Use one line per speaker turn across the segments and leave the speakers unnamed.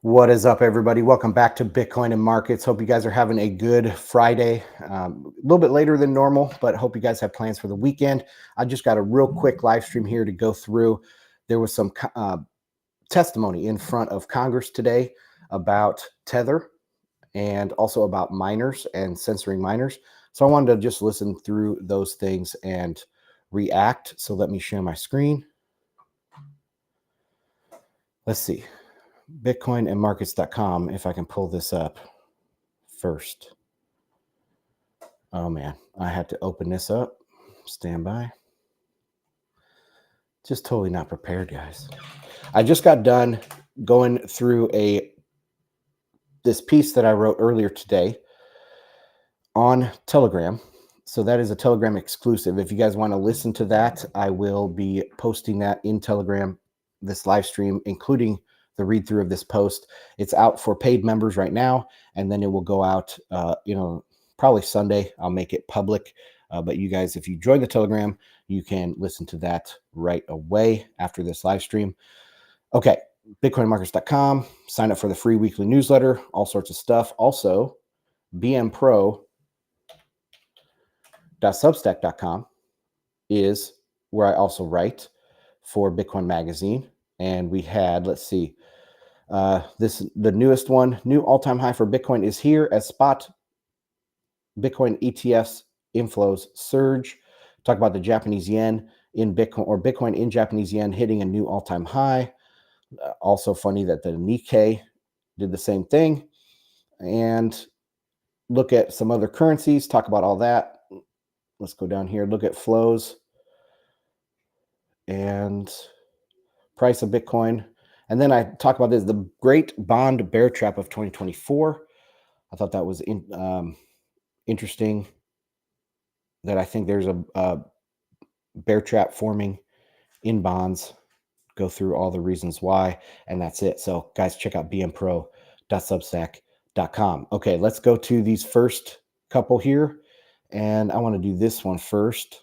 What is up, everybody? Welcome back to Bitcoin and Markets. Hope you guys are having a good Friday. A little bit later than normal, but hope you guys have plans for the weekend. I just got a real quick live stream here to go through. There was some testimony in front of Congress today about Tether and also about miners and censoring miners. So I wanted to just listen through those things and react. So let me share my screen. Let's see. Bitcoinandmarkets.com, if I can pull this up first. Oh man, I had to open this up. Stand by. Just totally not prepared, guys. I just got done going through this piece that I wrote earlier today on Telegram. So that is a Telegram exclusive. If you guys want to listen to that, I will be posting that in Telegram, this live stream, including the read through of this post. It's out for paid members right now, and then it will go out, probably Sunday. I'll make it public. But you guys, if you join the Telegram, you can listen to that right away after this live stream. Okay, bitcoinmarkets.com. Sign up for the free weekly newsletter, all sorts of stuff. Also, bmpro.substack.com is where I also write for Bitcoin Magazine. And we had, let's see, the newest one, new all-time high for Bitcoin is here as spot Bitcoin ETFs inflows surge. Talk about the Japanese yen in Bitcoin, or Bitcoin in Japanese yen hitting a new all-time high. Also funny that the Nikkei did the same thing. And look at some other currencies, talk about all that. Let's go down here, look at flows and price of Bitcoin. And then I talk about this, the great bond bear trap of 2024. I thought that was interesting, that I think there's a bear trap forming in bonds. Go through all the reasons why, and that's it. So guys, check out bmpro.substack.com. Okay, let's go to these first couple here, and I want to do this one first.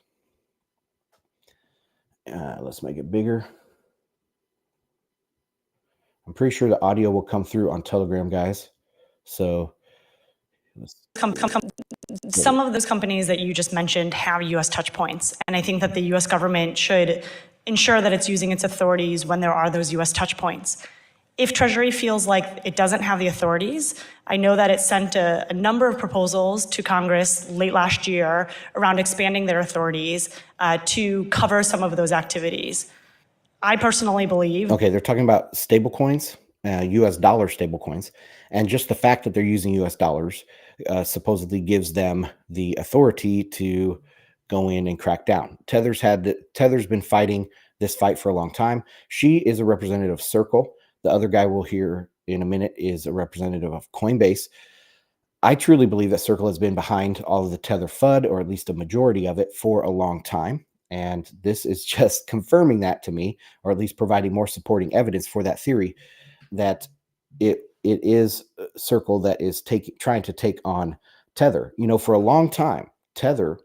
Let's make it bigger. I'm pretty sure the audio will come through on Telegram, guys. So
some of those companies that you just mentioned have U.S. touch points, and I think that the U.S. government should ensure that it's using its authorities when there are those U.S. touch points. If Treasury feels like it doesn't have the authorities, I know that it sent a number of proposals to Congress late last year around expanding their authorities to cover some of those activities. I personally believe...
Okay, they're talking about stable coins, U.S. dollar stable coins, and just the fact that they're using U.S. dollars supposedly gives them the authority to go in and crack down. Tether's been fighting this fight for a long time. She is a representative of Circle. The other guy we'll hear in a minute is a representative of Coinbase. I truly believe that Circle has been behind all of the Tether FUD, or at least a majority of it, for a long time. And this is just confirming that to me, or at least providing more supporting evidence for that theory, that it is Circle that is trying to take on Tether. You know, for a long time, Tether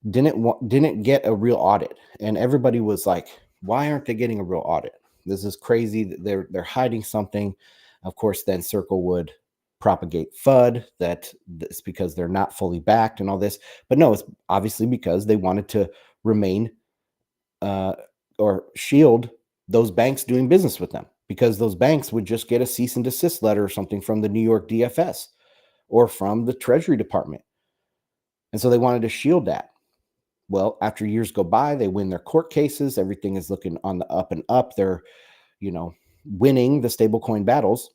didn't get a real audit, and everybody was like, why aren't they getting a real audit? This is crazy. They're hiding something. Of course, then Circle would propagate FUD that it's because they're not fully backed and all this. But no, it's obviously because they wanted to remain or shield those banks doing business with them, because those banks would just get a cease and desist letter or something from the New York DFS or from the Treasury Department. And so they wanted to shield that. Well, after years go by, they win their court cases. Everything is looking on the up and up. They're, winning the stablecoin battles.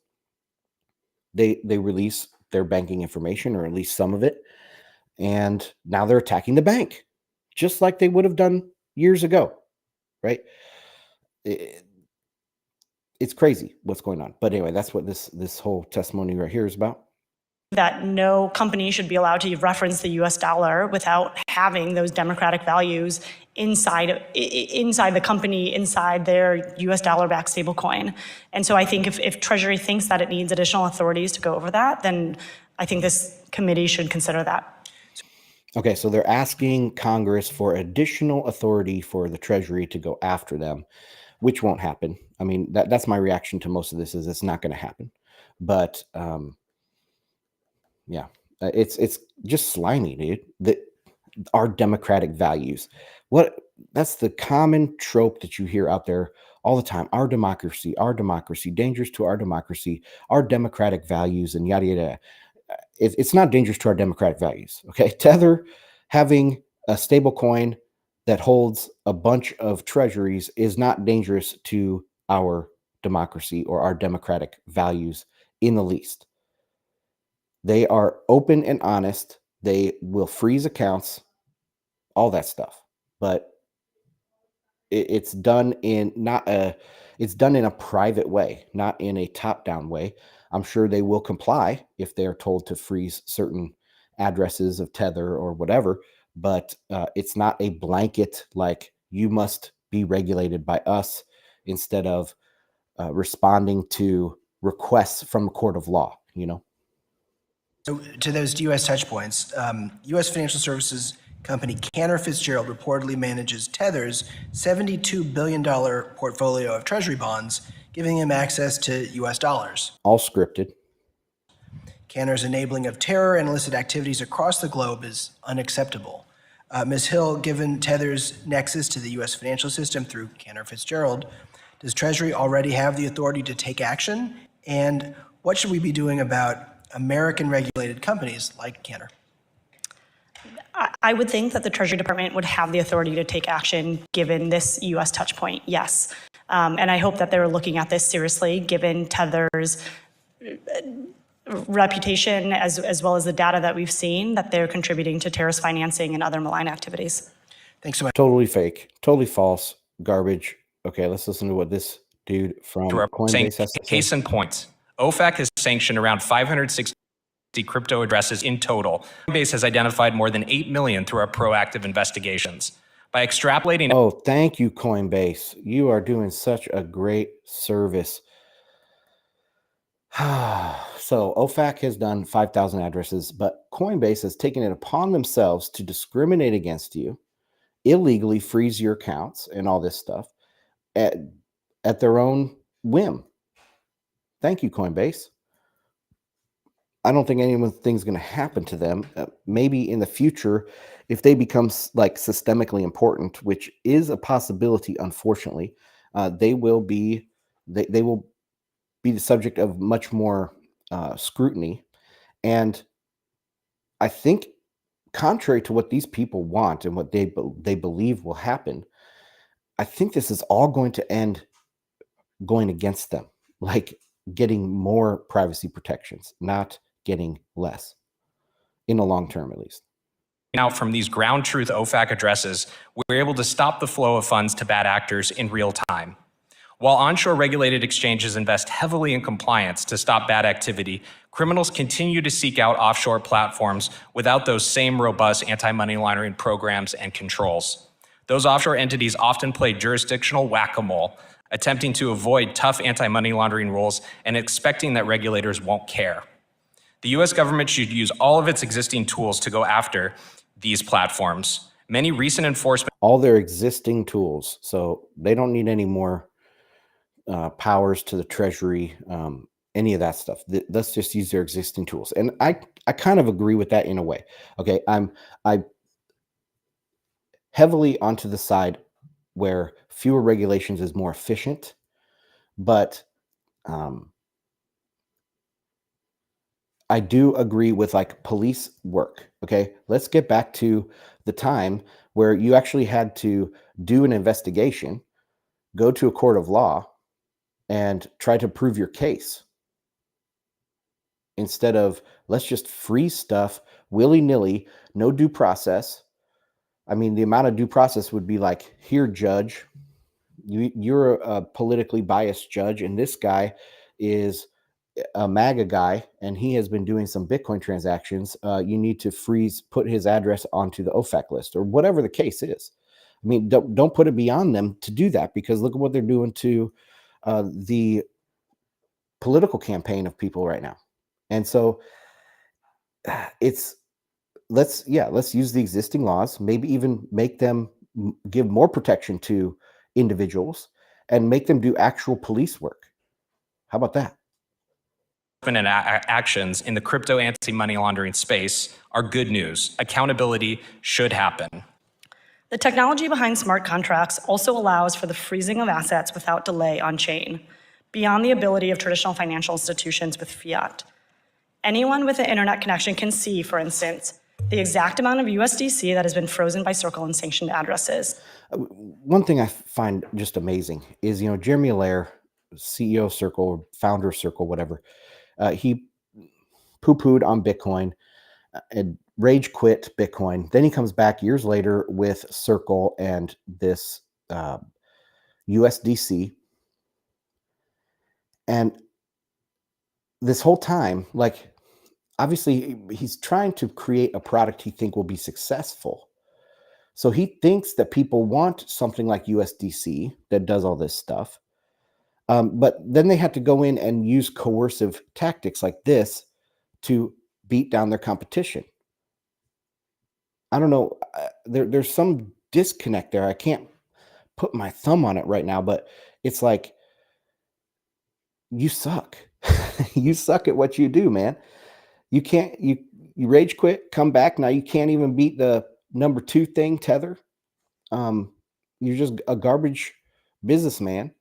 They release their banking information, or at least some of it. And now they're attacking the bank, just like they would have done years ago, right? It's crazy what's going on. But anyway, that's what this whole testimony right here is about.
That no company should be allowed to reference the U.S. dollar without having those democratic values inside the company, inside their U.S. dollar-backed stablecoin. And so I think if Treasury thinks that it needs additional authorities to go over that, then I think this committee should consider that.
Okay, so they're asking Congress for additional authority for the Treasury to go after them. which won't happen. I mean, that's my reaction to most of this is it's not going to happen. But yeah, it's just slimy, dude. Our democratic values. What That's the common trope that you hear out there all the time. Our democracy, dangerous to our democracy, our democratic values, and yada yada. It's not dangerous to our democratic values. Okay, Tether having a stable coin that holds a bunch of treasuries is not dangerous to our democracy or our democratic values in the least. They are open and honest. They will freeze accounts, all that stuff. But it's done in not a it's done in a private way, not in a top-down way. I'm sure they will comply if they're told to freeze certain addresses of Tether or whatever, but it's not a blanket like you must be regulated by us instead of responding to requests from a court of law, you know?
So to those U.S. touch points, U.S. financial services company Cantor Fitzgerald reportedly manages Tether's $72 billion portfolio of treasury bonds, giving him access to U.S. dollars.
All scripted.
Cantor's enabling of terror and illicit activities across the globe is unacceptable. Ms. Hill, given Tether's nexus to the U.S. financial system through Cantor Fitzgerald, does Treasury already have the authority to take action? And what should we be doing about American regulated companies like Cantor?
I would think that the Treasury Department would have the authority to take action given this U.S. touch point, yes. And I hope that they're looking at this seriously given Tether's reputation as well as the data that we've seen that they're contributing to terrorist financing and other malign activities.
Thanks so much.
Totally fake, totally false, garbage. Okay, let's listen to what this dude from Coinbase has to say.
Case in point, OFAC has sanctioned around 560 crypto addresses in total. Coinbase has identified more than 8 million through our proactive investigations. By extrapolating...
Oh, thank you, Coinbase. You are doing such a great service. So OFAC has done 5,000 addresses, but Coinbase has taken it upon themselves to discriminate against you, illegally freeze your accounts and all this stuff at their own whim. Thank you, Coinbase. I don't think anything's going to happen to them. Maybe in the future, if they become like systemically important, which is a possibility, unfortunately, they will be the subject of much more scrutiny. And I think, contrary to what these people want and what they believe will happen, I think this is all going to end going against them, like getting more privacy protections, not getting less in the long term, at least.
Now, from these ground truth OFAC addresses, we're able to stop the flow of funds to bad actors in real time. While onshore regulated exchanges invest heavily in compliance to stop bad activity, criminals continue to seek out offshore platforms without those same robust anti-money laundering programs and controls. Those offshore entities often play jurisdictional whack-a-mole, attempting to avoid tough anti-money laundering rules and expecting that regulators won't care. The US government should use all of its existing tools to go after these platforms. Many recent enforcement...
All their existing tools, so they don't need any more powers to the Treasury, any of that stuff. Let's just use their existing tools. And I kind of agree with that in a way. Okay, I heavily onto the side where fewer regulations is more efficient, but I do agree with like police work. Okay, let's get back to the time where you actually had to do an investigation, go to a court of law, and try to prove your case instead of let's just freeze stuff willy-nilly, no due process. I mean, the amount of due process would be like, here, judge, you're a politically biased judge, and this guy is a MAGA guy, and he has been doing some Bitcoin transactions. You need to put his address onto the OFAC list, or whatever the case is. I mean, don't put it beyond them to do that, because look at what they're doing to the political campaign of people right now. And so let's use the existing laws, maybe even make them give more protection to individuals, and make them do actual police work. How about that?
And actions in the crypto anti-money laundering space are good news. Accountability should happen.
The technology behind smart contracts also allows for the freezing of assets without delay on chain, beyond the ability of traditional financial institutions with fiat. Anyone with an internet connection can see, for instance, the exact amount of USDC that has been frozen by Circle and sanctioned addresses.
One thing I find just amazing is, Jeremy Allaire, CEO of Circle, or founder of Circle, whatever, he poo-pooed on Bitcoin and rage quit Bitcoin. Then he comes back years later with Circle and this USDC. And this whole time, like, obviously he's trying to create a product he think will be successful. So he thinks that people want something like USDC that does all this stuff. But then they had to go in and use coercive tactics like this to beat down their competition. I don't know. There's some disconnect there. I can't put my thumb on it right now, but it's like, you suck. You suck at what you do, man. You can't, you rage quit, come back. Now you can't even beat the number 2 thing, Tether. You're just a garbage businessman.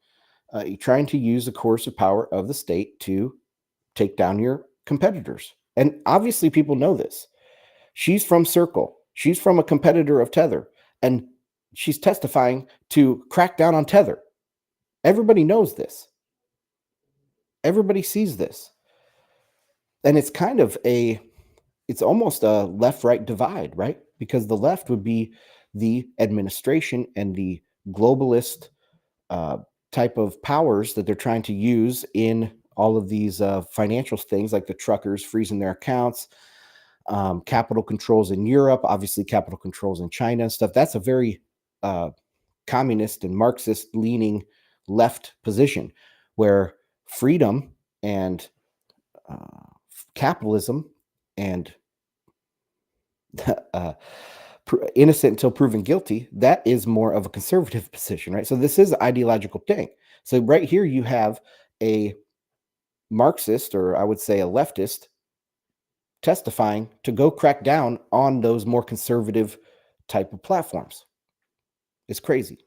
You're trying to use the coercive power of the state to take down your competitors. And obviously people know this. She's from Circle. She's from a competitor of Tether. And she's testifying to crack down on Tether. Everybody knows this. Everybody sees this. And it's kind of it's almost a left-right divide, right? Because the left would be the administration and the globalist type of powers that they're trying to use in all of these financial things, like the truckers freezing their accounts, capital controls in Europe, obviously capital controls in China and stuff. That's a very communist and Marxist leaning left position, where freedom and capitalism and innocent until proven guilty, that is more of a conservative position, right? So this is an ideological thing. So right here you have a Marxist, or I would say a leftist, testifying to go crack down on those more conservative type of platforms. It's crazy.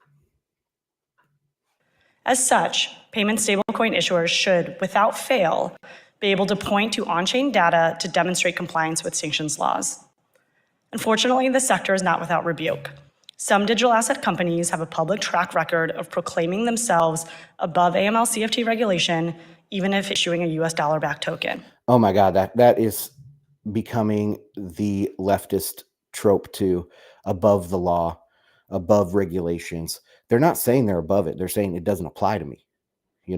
As such, payment stablecoin issuers should, without fail, be able to point to on-chain data to demonstrate compliance with sanctions laws. Unfortunately, the sector is not without rebuke. Some digital asset companies have a public track record of proclaiming themselves above AML-CFT regulation, even if issuing a US dollar-backed token.
Oh my God, that is becoming the leftist trope too, above the law, above regulations. They're not saying they're above it. They're saying it doesn't apply to me. You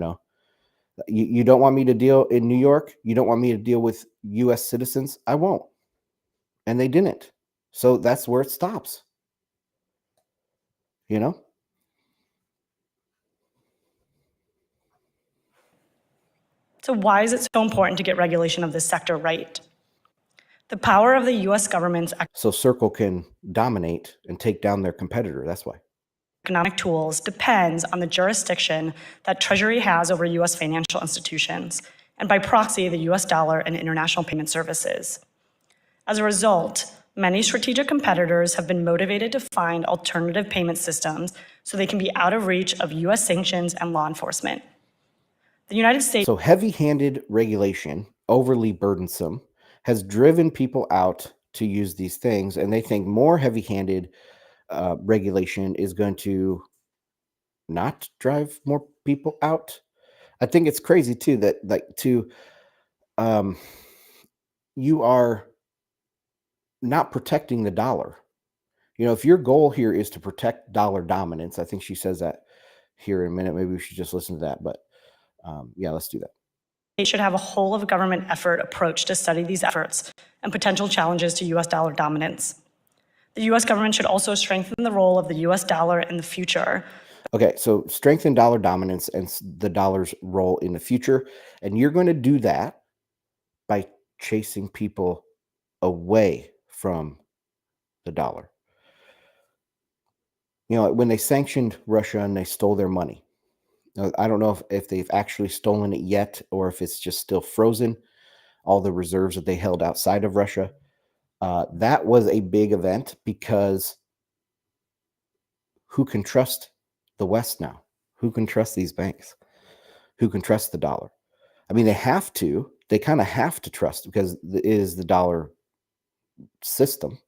don't want me to deal in New York. You don't want me to deal with US citizens. I won't. And they didn't. So that's where it stops.
So why is it so important to get regulation of this sector right? The power of the US government's
So Circle can dominate and take down their competitor. That's why.
Economic tools depends on the jurisdiction that Treasury has over US financial institutions, and by proxy, the US dollar and international payment services. As a result, many strategic competitors have been motivated to find alternative payment systems so they can be out of reach of US sanctions and law enforcement. The United States.
So heavy-handed regulation, overly burdensome, has driven people out to use these things, and they think more heavy-handed regulation is going to not drive more people out. I think it's crazy too that you are not protecting the dollar. If your goal here is to protect dollar dominance, I think she says that here in a minute. Maybe we should just listen to that. But yeah, let's do that.
They should have a whole of government effort approach to study these efforts and potential challenges to US dollar dominance. The US government should also strengthen the role of the US dollar in the future.
Okay, so strengthen dollar dominance and the dollar's role in the future. And you're going to do that by chasing people away from the dollar. When they sanctioned Russia and they stole their money, I don't know if they've actually stolen it yet or if it's just still frozen, all the reserves that they held outside of Russia. That was a big event because who can trust the West now? Who can trust these banks? Who can trust the dollar? I mean, they have to. They kind of have to trust because it is the dollar system.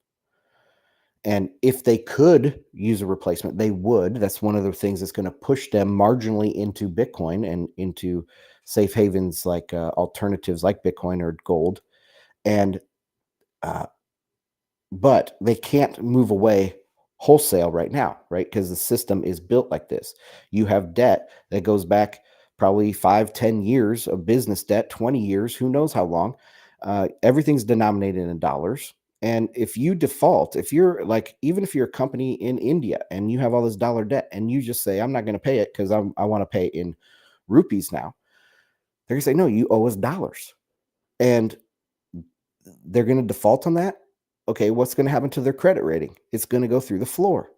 And if they could use a replacement, they would. That's one of the things that's going to push them marginally into Bitcoin and into safe havens like alternatives like Bitcoin or gold. And uh, but they can't move away wholesale right now, right? Because the system is built like this. You have debt that goes back probably 5-10 years of business debt, 20 years, who knows how long. Everything's denominated in dollars. And if you default, if you're like, even if you're a company in India and you have all this dollar debt and you just say, I'm not going to pay it because I want to pay in rupees now, they're going to say, no, you owe us dollars. And they're going to default on that. Okay, what's going to happen to their credit rating? It's going to go through the floor.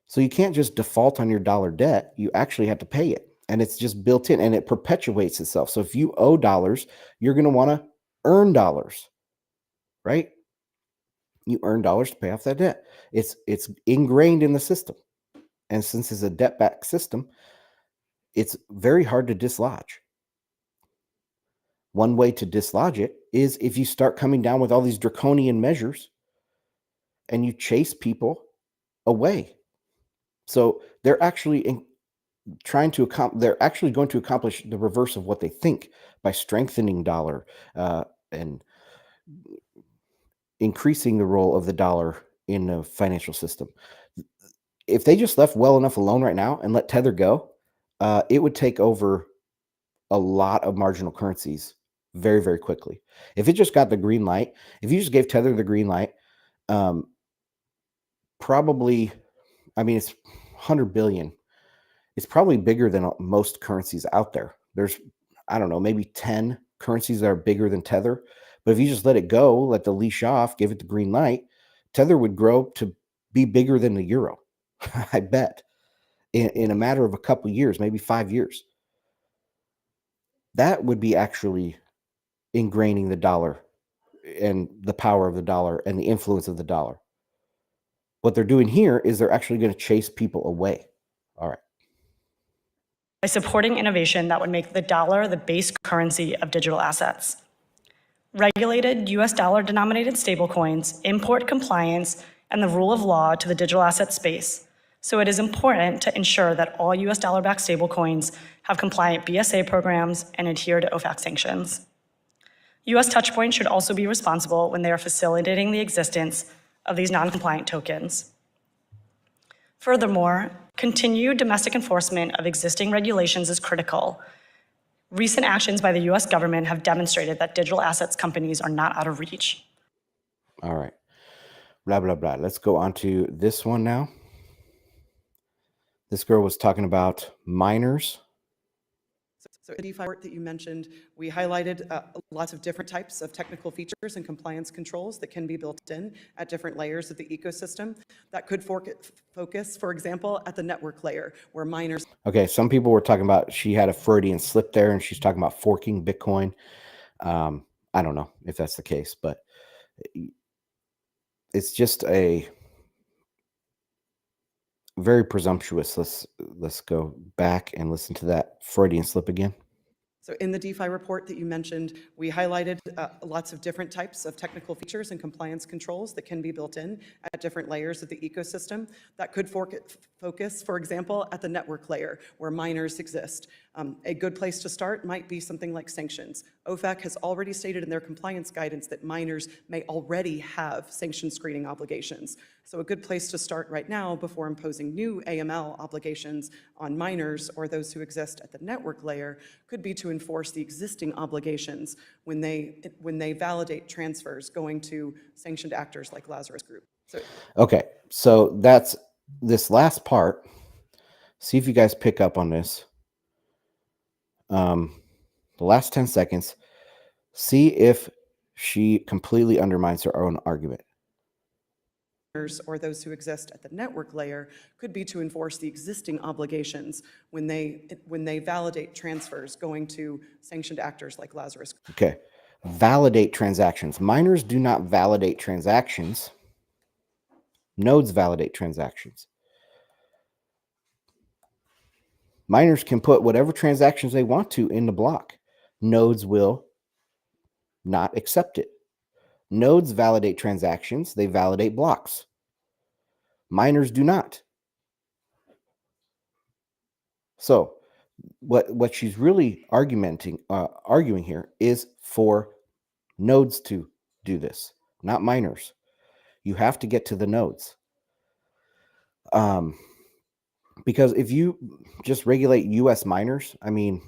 So you can't just default on your dollar debt. You actually have to pay it. And it's just built in and it perpetuates itself. So if you owe dollars, you're going to want to earn dollars, right? You earn dollars to pay off that debt. It's ingrained in the system. And since it's a debt-backed system, it's very hard to dislodge. One way to dislodge it is if you start coming down with all these draconian measures and you chase people away. So they're actually they're actually going to accomplish the reverse of what they think by strengthening dollar and increasing the role of the dollar in the financial system. If they just left well enough alone right now and let Tether go, it would take over a lot of marginal currencies very, very quickly. If it just got the green light, if you just gave Tether the green light, probably, I mean, it's 100 billion. It's probably bigger than most currencies out there. There's, I don't know, maybe 10 currencies that are bigger than Tether. But if you just let it go, let the leash off, give it the green light, Tether would grow to be bigger than the euro. I bet in a matter of a couple years, maybe 5 years. That would be actually ingraining the dollar and the power of the dollar and the influence of the dollar. What they're doing here is they're actually going to chase people away. All right.
By supporting innovation that would make the dollar the base currency of digital assets. Regulated US dollar denominated stablecoins import compliance and the rule of law to the digital asset space. So it is important to ensure that all US dollar-backed stablecoins have compliant BSA programs and adhere to OFAC sanctions. US Touchpoint should also be responsible when they are facilitating the existence of these non-compliant tokens. Furthermore, continued domestic enforcement of existing regulations is critical. Recent actions by the US government have demonstrated that digital assets companies are not out of reach.
All right. Blah, blah, blah. Let's go on to this one now. This girl was talking about miners.
So in the DeFi report that you mentioned, we highlighted lots of different types of technical features and compliance controls that can be built in at different layers of the ecosystem. That could focus, for example, at the network layer, where miners...
Okay, some people were talking about she had a Freudian slip there, and she's talking about forking Bitcoin. I don't know if that's the case, but it's just a very presumptuous. Let's go back and listen to that Freudian slip again.
So in the DeFi report that you mentioned, we highlighted lots of different types of technical features and compliance controls that can be built in at different layers of the ecosystem. That could focus, for example, at the network layer where miners exist. A good place to start might be something like sanctions. OFAC has already stated in their compliance guidance that miners may already have sanction screening obligations. So a good place to start right now before imposing new AML obligations on miners or those who exist at the network layer could be to enforce the existing obligations when they validate transfers going to sanctioned actors like Lazarus Group.
Okay, so that's this last part. See if you guys pick up on this. The last 10 seconds. See if she completely undermines her own argument.
or those who exist at the network layer could be to enforce the existing obligations when they validate transfers going to sanctioned actors like Lazarus.
Okay. Validate transactions. Miners do not validate transactions. Nodes validate transactions. Miners can put whatever transactions they want to in the block. Nodes will not accept it. Nodes validate transactions. They validate blocks. Miners do not. So what she's really arguing here is for nodes to do this, not miners. You have to get to the nodes. Because if you just regulate US miners, I mean,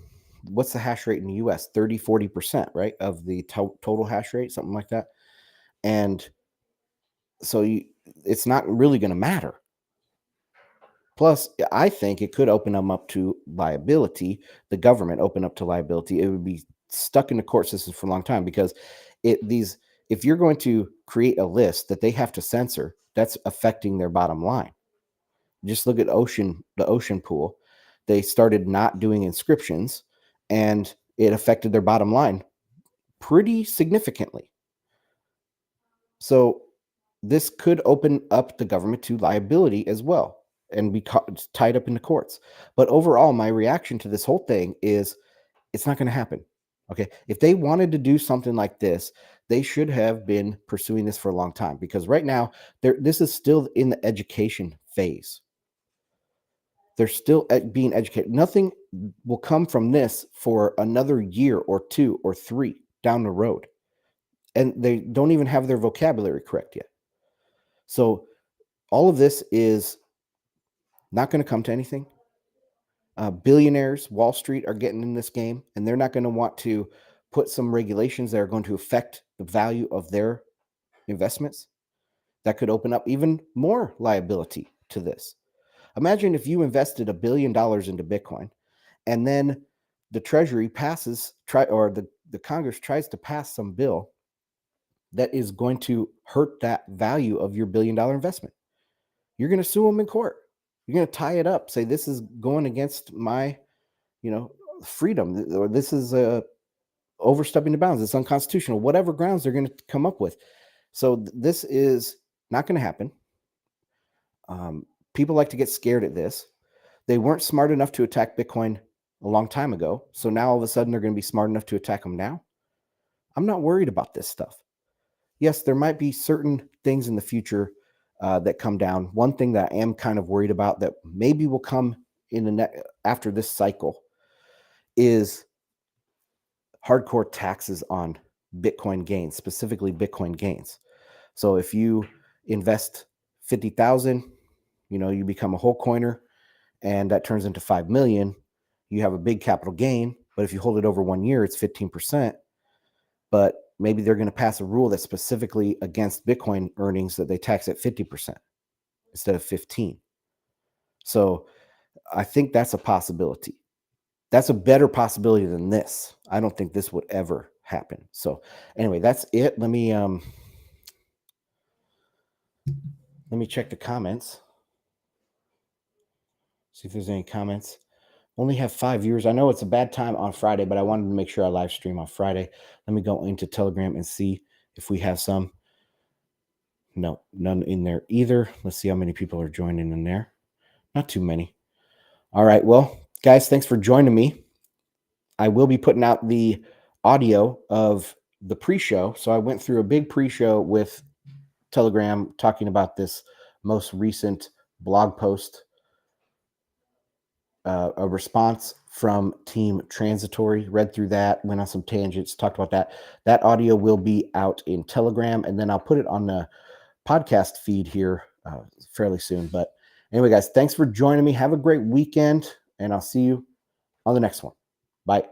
what's the hash rate in the US? 30, 40%, right? Of the total hash rate, something like that. And so it's not really going to matter. Plus, I think it could open them up to liability. The government open up to liability. It would be stuck in the court system for a long time because if you're going to create a list that they have to censor, that's affecting their bottom line. Just look at the ocean pool. They started not doing inscriptions, and it affected their bottom line pretty significantly. So this could open up the government to liability as well and be tied up in the courts. But overall, my reaction to this whole thing is it's not going to happen. Okay. If they wanted to do something like this, they should have been pursuing this for a long time, because right now this is still in the education phase. They're still being educated. Nothing will come from this for another year or 2 or 3 down the road. And they don't even have their vocabulary correct yet. So all of this is not going to come to anything. Billionaires, Wall Street are getting in this game, and they're not going to want to put some regulations that are going to affect the value of their investments. That could open up even more liability to this. Imagine if you invested $1 billion into Bitcoin, and then the Treasury the Congress tries to pass some bill that is going to hurt that value of your $1 billion investment. You're going to sue them in court. You're going to tie it up, say this is going against my, freedom, or this is overstepping the bounds. It's unconstitutional. Whatever grounds they're going to come up with. So this is not going to happen. People like to get scared at this. They weren't smart enough to attack Bitcoin a long time ago. So now all of a sudden they're going to be smart enough to attack them now. I'm not worried about this stuff. Yes, there might be certain things in the future that come down. One thing that I am kind of worried about that maybe will come in after this cycle is hardcore taxes on Bitcoin gains, specifically Bitcoin gains. So if you invest 50,000, you become a whole coiner, and that turns into 5 million. You have a big capital gain, but if you hold it over 1 year, it's 15%. But maybe they're going to pass a rule that's specifically against Bitcoin earnings that they tax at 50% instead of 15. So I think that's a possibility. That's a better possibility than this. I don't think this would ever happen. So anyway, that's it. Let me check the comments. See if there's any comments. Only have 5 viewers. I know it's a bad time on Friday, but I wanted to make sure I live stream on Friday. Let me go into Telegram and see if we have some. No, none in there either. Let's see how many people are joining in there. Not too many. All right. Well, guys, thanks for joining me. I will be putting out the audio of the pre-show. So I went through a big pre-show with Telegram talking about this most recent blog post, a response from Team Transitory. Read through that, went on some tangents, talked about that. That audio will be out in Telegram, and then I'll put it on the podcast feed here fairly soon. But anyway, guys, thanks for joining me. Have a great weekend, and I'll see you on the next one. Bye.